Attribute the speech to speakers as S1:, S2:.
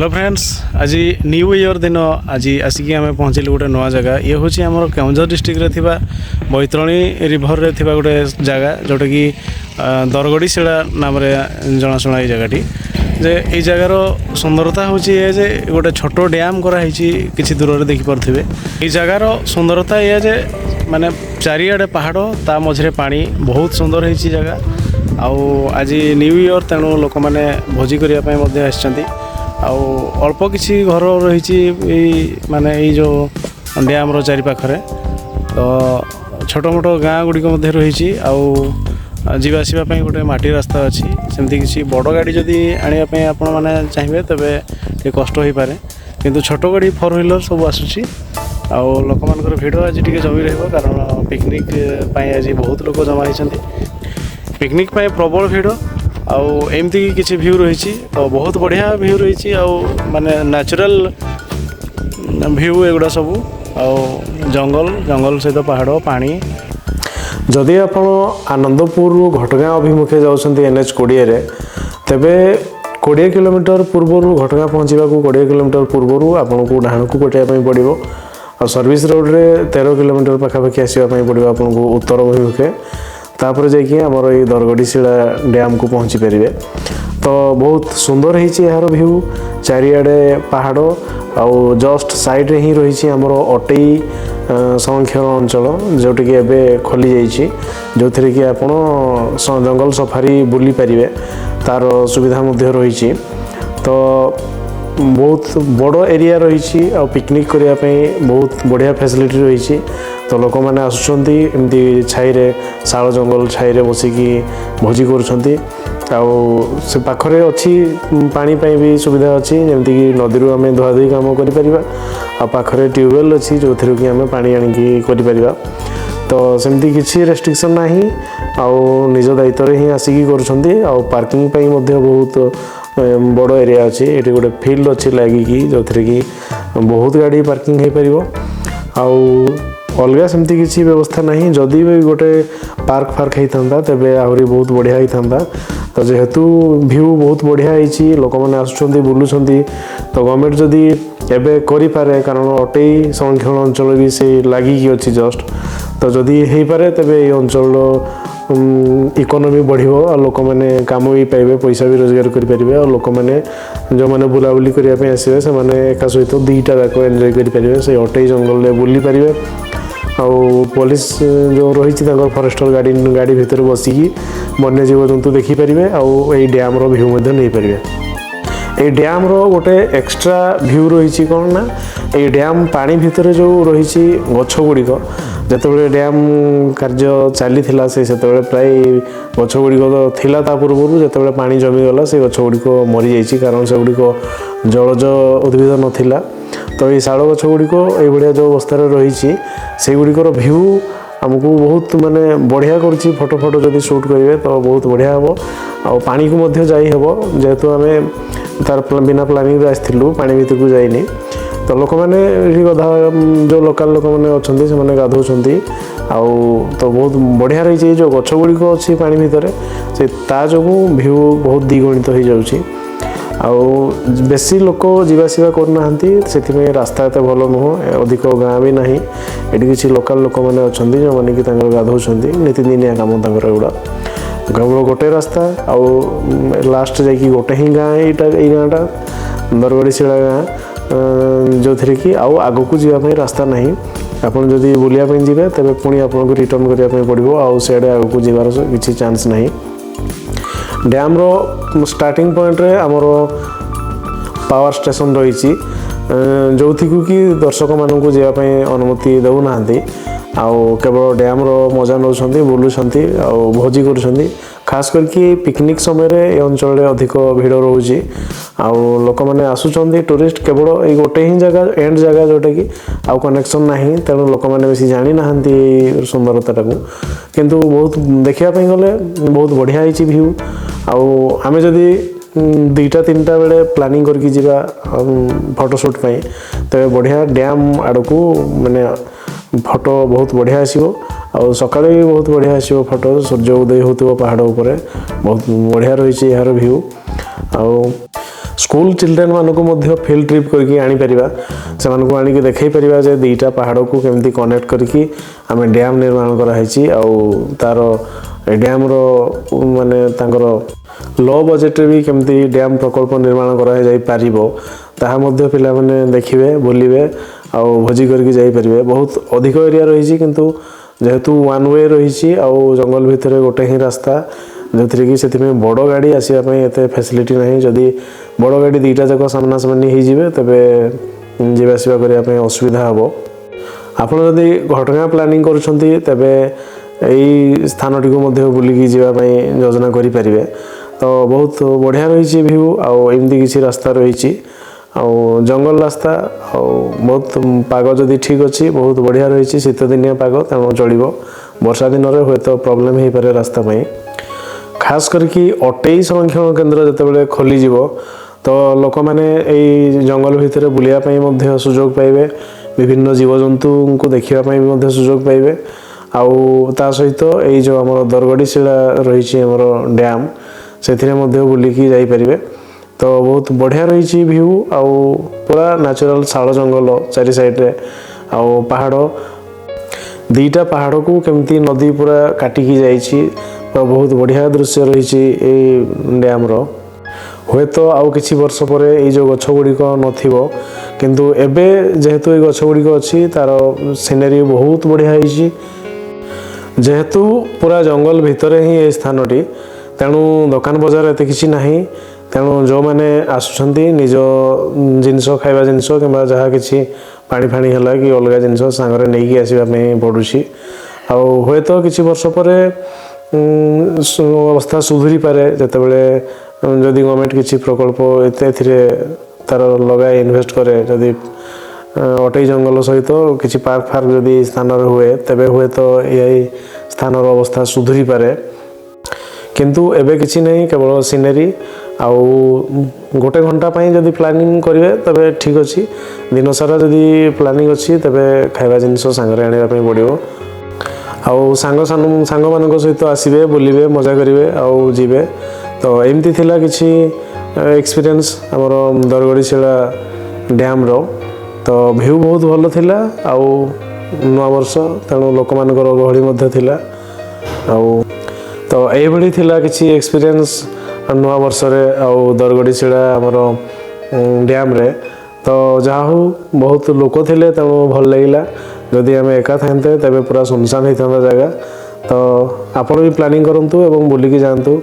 S1: Hello friends आज new year दिन आज आसिक आम पहुँचलु गोटे नुआ जगह ये हूँ आम केउझर डिस्ट्रिक्ट रे थिबा बैतरणी रिभर रे थिबा गोटे जगह जोटा कि दरगड़ीशिला नाम जनाशुना ये जगहटी जे ये जगार सुंदरता हूँ ये जे गोटे छोट डैम कराई किसी दूर देखिपे ये जगार सुंदरता ये जे माने चारिआडे पहाड़ ता मझे पानी बहुत सुंदर है जगह आउ आज न्यू ईयर तेणु लोक मैंने भोजी करने आसछन्ति आउ अल्प किसी घर रही माने ये जो डैम रो चारि पाखरे तो छोट मोट गाँ गुड़िक रही जीवा आसवा गोटे माटी रास्ता अच्छी सेमती किसी बड़ गाड़ी जदि आने आपण मैंने चाहिए तेरे टे कष्ट हो पारे किंतु छोट गाड़ी 4 व्हीलर सब आसूसी आउ लोक मानकर भिड़ आज टी जमी रही कारण पिकनिक आज बहुत लोग जमा होती पिकनिक प्रबल भिड़ आउ एमती किसी व्यू रही तो बहुत बढ़िया व्यू रही माने नेचुरल व्यू एगुड़ा सब जंगल जंगल सहित पहाड़ पानी
S2: जदि आप आनंदपुर घटगाँ अभिमुखे जाऊँच NH 20 तेबे 20 किलोमीटर पूर्वर घटगाँ पहुँचा 20 किलोमीटर पूर्वर आपन को डाण को कटाई पड़ो और सर्विस रोड रे 13 किलोमीटर पाखापाखि आसवाई पड़ो आपन को उत्तर अभिमुखे तापर जाकि आमर ये दरगड़ीशिला डैम को पहुँची पारे तो बहुत सुंदर यार व्यू चारिआडे पहाड़ आउ जस्ट साइड रे ही रही आमर अटई संरक्षण अंचल जोटि कि एबे खोली जाइए जो थी कि आपण जंगल सफारी बुली पारे तार सुविधा मध्य रही तो बहुत बड़ एरिया रही पिकनिक करने बहुत बढ़िया फैसिलिटी रही तो लोक मैंने आसुँच एमती छाई शाल जंगल छाई बसिकी भोजी कर पाखरे अच्छी पानी भी सुविधा अच्छी जमती कि नदी आम धुआधुई काम कर ट्यूबवेल अच्छी जो थी कि आम पानी आणिकी कर तो सेमती किसी रेस्ट्रिक्शन ना आउ निज दायित्व ही आसिकी कर पार्किंग बहुत बड़ एरिया अच्छी ये गोटे फील्ड अच्छी लगिकी जो थी कि बहुत गाड़ी पार्किंग हो पार आउ अलग सेमती किसी व्यवस्था नहीं जदि भी गोटे पार्क फार्क होता तेरे आहरी बहुत बढ़िया होता तो जेहेतु व्यू बहुत बढ़िया होती लोक मैंने आसुँच बुलूँच तो गवर्नमेंट जदि एबे करि पारे कारण अटई संरक्षण अंचल भी से लगिकी अच्छी जस्ट तो जदि हो पारे तेरे ये अंचल इकोनॉमी बढ़िबो और लोक मैंने काम भी पाइबे पैसा भी रोजगार करेंगे और लोक मैंने जो मैंने बुलाबुली करने आसवे से मैंने सहित दुईटा जाक एंजॉय करेंगे से अटई जंगल बुली पारे आउ पुलिस जो रही फॉरेस्टर गाड़ी भितर बसिकी वन्य जीवजंतु देखिपारे आउ डैम रो व्यू नहीं पारे ये डैम रो गोटे एक्स्ट्रा व्यू रही कौन ना ये डैम पानी भितर जो रही गछ गुड़िक जिते डैम कार्य चली से प्राय गछ गुड़िक थिला ता पूर्व जिते पानी जमीगला से गछ गुड़िक मरी जाइए कारण से गुड़िक जलज उद्भिद नाला तो ये शाल गछ गुड़िक ये जो अवस्था रही से गुड़िकर व्यू आमको बहुत माने बढ़िया करुच्ची फोटो फोटो जदि शूट करेंगे तो बहुत बढ़िया हम आ पानी को मध्य जाई हेबो जेहेतु आम तार बिना प्लानिंग आसलु पानी भीतर को जाइनी तो लोक मैंने गधा जो लोकल लोक मैंने अच्छा से गाधौंट आउ तो बहुत बढ़िया रही जो गछ गुड़िक अच्छी पानी भितर से ता जो व्यू बहुत द्विगुणित हो जाऊँगी आउ बेसी लोक जीवासवा करना से रास्ता एत भल नुह अधिक गाँ भी ना ये किसी लोकल लोक मैंने अच्छा जो मैंने कि गाधौंट नीतिदिनिया काम एगुड़ा केवल गोटे रास्ता आउ लास्ट जाकि गोटे ही गाँ ये गाँटा दरगड़ीशिला गाँ जो थी कि आउ आग को जावाई रास्ता नहीं आपन जदि बुलिया जी तेरे पुणी आपको रिटर्न करने पड़ो आउ सियाड़े आग को जीवार किसी चांस नहीं डैम रो स्टार्टिंग पॉइंट रे आमर पावर स्टेशन रही जो थी कि दर्शक मानू जावाई अनुमति देना आउ केवल डैम रो मजा नौ बुलूँच आउ भोजी कर खास करके पिकनिक समय ये अंचल अधिक भिड़ रोचे आउ लोक मैंने आसुँच टूरिस्ट केवल ये गोटे ही जगह एंड जगह जोटा कि आउ कनेक्शन ना तेणु लोक मैंने बेसी जानी ना सुंदरता किंतु बहुत देखापी गले बहुत बढ़िया होती व्यू आउ आम जदि 2टा 3टा बेले प्लानिंग करके जीवा फोटोशूट तेरे बढ़िया डैम आड़ को मैंने फोटो बहुत बढ़िया आसो आउ सका भी बहुत बढ़िया आसो फोटो सूर्य उदय हो पहाड़ उपर बहुत बढ़िया रही यार व्यू आउ स्कूल चिल्ड्रेन मानक मध्य फील्ड ट्रिप करके आनी परिबा से मानक आनी देखै परिबा जे दुईटा पहाड़ को केमती कनेक्ट करके आम डैम निर्माण कराई तार डैम रो माने तांकर लो बजेट भी केमती डैम प्रकल्प निर्माण करा जाई पारिबो ताहा मध्य पिला माने देखिबे बुलिबे आ भोजी करके जाई परिबे। बहुत अधिक एरिया रही किंतु जेहेतु वन वे रही जंगल भितर गोटे ही रास्ता जो थी कि से बड़ गाड़ी आसवाई एत फैसिलिटी ना जदि बड़ गाड़ी दुईटा जाक सामना सामनी हो तेबे जावास करने असुविधा हम। आपड़ जदि घटगां प्लानिंग करुँच तेबे यही स्थान टी बुलिकी जावाई योजना करें तो बहुत बढ़िया रही भ्यू आमती किसी रास्ता रही जंगल रास्ता बहुत पाग जदि ठीक अच्छी बहुत बढ़िया रही शीत दिनिया पाग तेणु चलो वर्षा दिन में हूँ तो प्रोब्लेम हो पारे रास्ता पाई खास करके अटई संरक्षण केन्द्र जिते खोलीज तो लोक मैंने जंगल भितर बुलायापी सुजोग पाइबे विभिन्न जीवजंतु को देखापी सुजोग पाइबे आउ ता सहित यही जो आम दरगड़ीशिला रही आम डैम से बुलिकी जापरें तो बहुत बढ़िया रही भ्यू आउ पूरा नेचुरल शाल जंगल चारि साइड रे आउ पहाड़ दुईटा पहाड़ को केमती नदी पूरा काटिकी जाइछि तो बहुत बढ़िया दृश्य रही डैम रो हुए तो आउ किछि वर्ष पर ये जो गछ गुड़िक नथिबो किंतु एबे जेहेतु ये गछ गुड़िक अच्छी तार सीनेरी बहुत बढ़िया है जेहेतु पूरा जंगल भितर ही ये स्थानटी तेणु दुकान बजार एत किछि नाही तेणु जो मैंने आसुंच निज जिनस खाଇବା जिनस कि जहाँ कि पानी फाणी है कि अलग जिनस सांगरे नहीं आसवाई पड़ुछि हुए तो किसी वर्ष पर अवस्था सुधुरी पारे जिते बड़े जदि गवर्नमेंट किसी प्रकल्प एते तार लगाए इन्वेस्ट करे जदि अटई जंगल सहित किसी पार्क फार्क जदि स्थान हुए तेबे हुए तो यही स्थान अवस्था सुधुरी पारे किंतु एबे किसी नहीं केवल सीनेरी आउ गोटे घंटा पाई जदि प्लानिंग करेंगे तबे ठीक अच्छी दिन सारा जदि प्लानिंग अच्छी तबे खाଇବା जिनस सांगरे आने पड़ो आउ सांग मान सहित आसबे बुलिबे मजा करेंगे आउ जीवे तो एमती थिला किछि एक्सपीरियंस आमर दरगड़ीशिला डैम रो तो भ्यू बहुत भल थिला आउ नवा वर्ष तेणु लोक मानकर गहली मध्य थिला आउ तो यही थिला किछि एक्सपीरियंस नवा वर्ष आउ दरगड़ीशिला आमर डैम रे तो जहा हो बहुत लोक थिले तेणु भल लगिला जदि आम एका थाते तेबे पूरा सुनसान होता जगह तो आपण भी प्लानिंग करंतु एवं बुलिकी जातु।